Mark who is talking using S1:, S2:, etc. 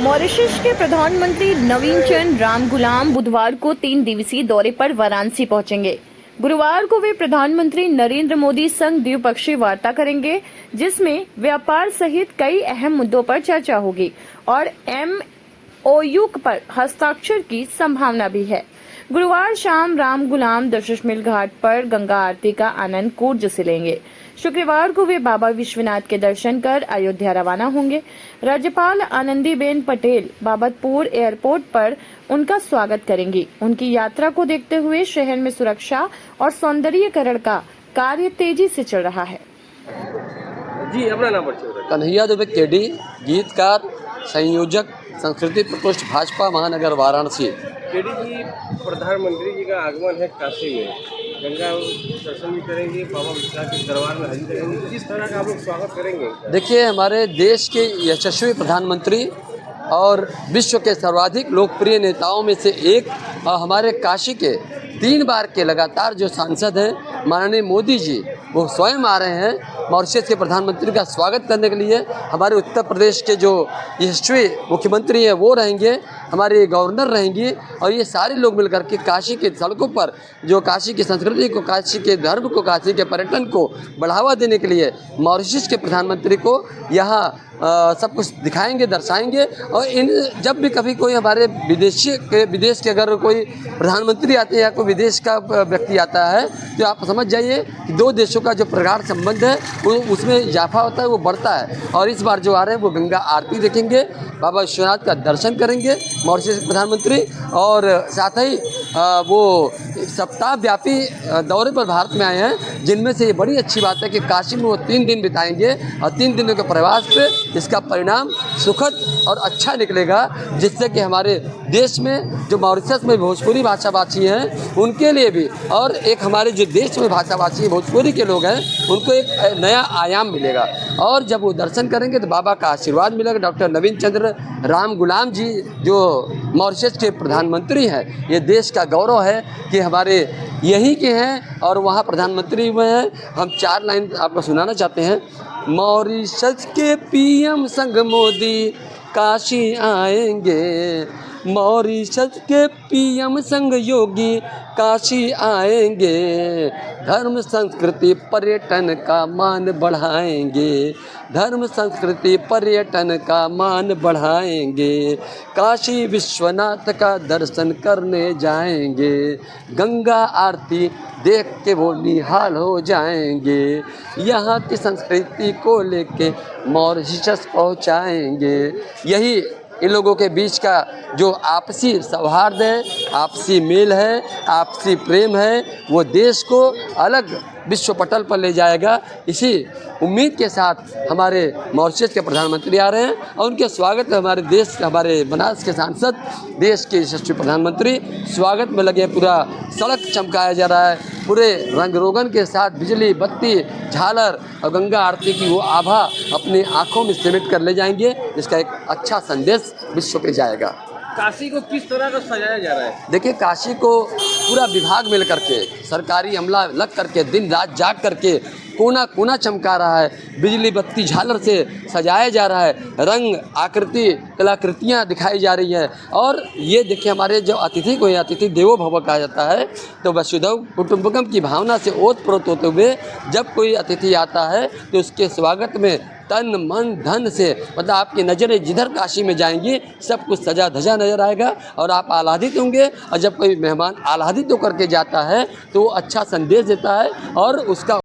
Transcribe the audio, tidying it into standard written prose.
S1: Mauritius के प्रधानमंत्री नवीन चंद्र रामगुलाम बुधवार को 3 दिवसीय दौरे पर वाराणसी पहुंचेंगे। गुरुवार को वे प्रधानमंत्री नरेंद्र मोदी संग द्विपक्षीय वार्ता करेंगे, जिसमें व्यापार सहित कई अहम मुद्दों पर चर्चा होगी और MOU पर हस्ताक्षर की संभावना भी है। गुरुवार शाम रामगुलाम दशमेश घाट पर गंगा आरती का आनंद कूर्ज से लेंगे। शुक्रवार को वे बाबा विश्वनाथ के दर्शन कर अयोध्या रवाना होंगे। राज्यपाल आनंदीबेन पटेल बाबतपुर एयरपोर्ट पर उनका स्वागत करेंगी। उनकी यात्रा को देखते हुए शहर में सुरक्षा और सौंदर्यीकरण का कार्य तेजी से चल रहा है।
S2: जी, अपना नाम बताइए।
S3: कन्हैया दुबे केडी, गीतकार, संयोजक, संस्कृति प्रकोष्ठ भाजपा महानगर वाराणसी।
S2: केडी जी, प्रधानमंत्री जी का आगमन है काशी में, गंगा दर्शन भी करेंगे, बाबा विश्वनाथ के दरबार में हाजिरी करेंगे। किस तरह का आप लोग स्वागत करेंगे?
S3: देखिए, हमारे देश के यशस्वी प्रधानमंत्री और विश्व के सर्वाधिक लोकप्रिय नेताओं में से एक हमारे काशी के 3 बार के लगातार जो सांसद हैं माननीय मोदी जी, वो स्वयं आ रहे हैं मॉरिशस के प्रधानमंत्री का स्वागत करने के लिए। हमारे उत्तर प्रदेश के जो यशस्वी मुख्यमंत्री हैं वो रहेंगे, हमारे गवर्नर रहेंगी और ये सारे लोग मिलकर के काशी के सड़कों पर जो काशी की संस्कृति को, काशी के धर्म को, काशी के पर्यटन को बढ़ावा देने के लिए मॉरिशस के प्रधानमंत्री को यहाँ सब कुछ दिखाएंगे, दर्शाएंगे। और इन जब भी कभी कोई हमारे विदेश के अगर कोई प्रधानमंत्री आते हैं या कोई विदेश का व्यक्ति आता है तो आप समझ जाइए कि 2 देशों का जो प्रगाढ़ संबंध है वो उसमें इजाफा होता है, वो बढ़ता है। और इस बार जो आ रहे हैं वो गंगा आरती देखेंगे, बाबा विश्वनाथ का दर्शन करेंगे मॉरिशस के प्रधानमंत्री, और साथ ही वो सप्ताह व्यापी दौरे पर भारत में आए हैं, जिनमें से ये बड़ी अच्छी बात है कि काशी में वो 3 दिन बिताएंगे और 3 दिनों के प्रवास पे इसका परिणाम सुखद और अच्छा निकलेगा, जिससे कि हमारे देश में जो मॉरिशस में भोजपुरी भाषाभाषी हैं उनके लिए भी, और एक हमारे जो देश में भाषाभाषी भोजपुरी के लोग हैं उनको एक नया आयाम मिलेगा। और जब वो दर्शन करेंगे तो बाबा का आशीर्वाद मिलेगा। डॉक्टर नवीन चंद्र रामगुलाम जी जो मॉरिशस के प्रधानमंत्री हैं, ये देश का गौरव है कि हमारे यहीं के हैं और वहाँ प्रधानमंत्री हुए हैं। हम 4 लाइन आपको सुनाना चाहते हैं। मॉरिशस के PM संग मोदी काशी आएंगे, मॉरिशस के PM संग योगी काशी आएंगे, धर्म संस्कृति पर्यटन का मान बढ़ाएंगे, धर्म संस्कृति पर्यटन का मान बढ़ाएंगे, काशी विश्वनाथ का दर्शन करने जाएंगे, गंगा आरती देख के वो निहाल हो जाएंगे, यहाँ की संस्कृति को लेके मॉरिशस पहुँचाएंगे। यही इन लोगों के बीच का जो आपसी सौहार्द है, आपसी मेल है, आपसी प्रेम है, वो देश को अलग विश्व पटल पर ले जाएगा। इसी उम्मीद के साथ हमारे मॉरिशस के प्रधानमंत्री आ रहे हैं और उनके स्वागत में हमारे देश, हमारे बनारस के सांसद, देश के यशस्वी प्रधानमंत्री स्वागत में लगे। पूरा सड़क चमकाया जा रहा है, पूरे रंग रोगन के साथ बिजली, बत्ती, झालर और गंगा आरती की वो आभा अपनी आँखों में सिमट कर ले जाएंगे। इसका एक अच्छा संदेश विश्व पे जाएगा।
S2: काशी को किस तरह का सजाया जा रहा है?
S3: देखिए, काशी को पूरा विभाग मिल करके, सरकारी अमला लग करके, दिन रात जाग करके कोना कोना चमका रहा है, बिजली बत्ती झालर से सजाया जा रहा है, रंग आकृति कलाकृतियाँ दिखाई जा रही हैं। और ये देखिए, हमारे जो अतिथि को अतिथि देवो भव कहा जाता है, तो वसुधैव कुटुंबकम की भावना से ओतप्रोत होते हुए जब कोई अतिथि आता है तो उसके स्वागत में तन मन धन से, मतलब आपकी नज़रें जिधर काशी में जाएंगी सब कुछ सजा धजा नजर आएगा और आप आह्लादित होंगे। और जब कोई मेहमान आह्लादित होकर के जाता है तो वो अच्छा संदेश देता है और उसका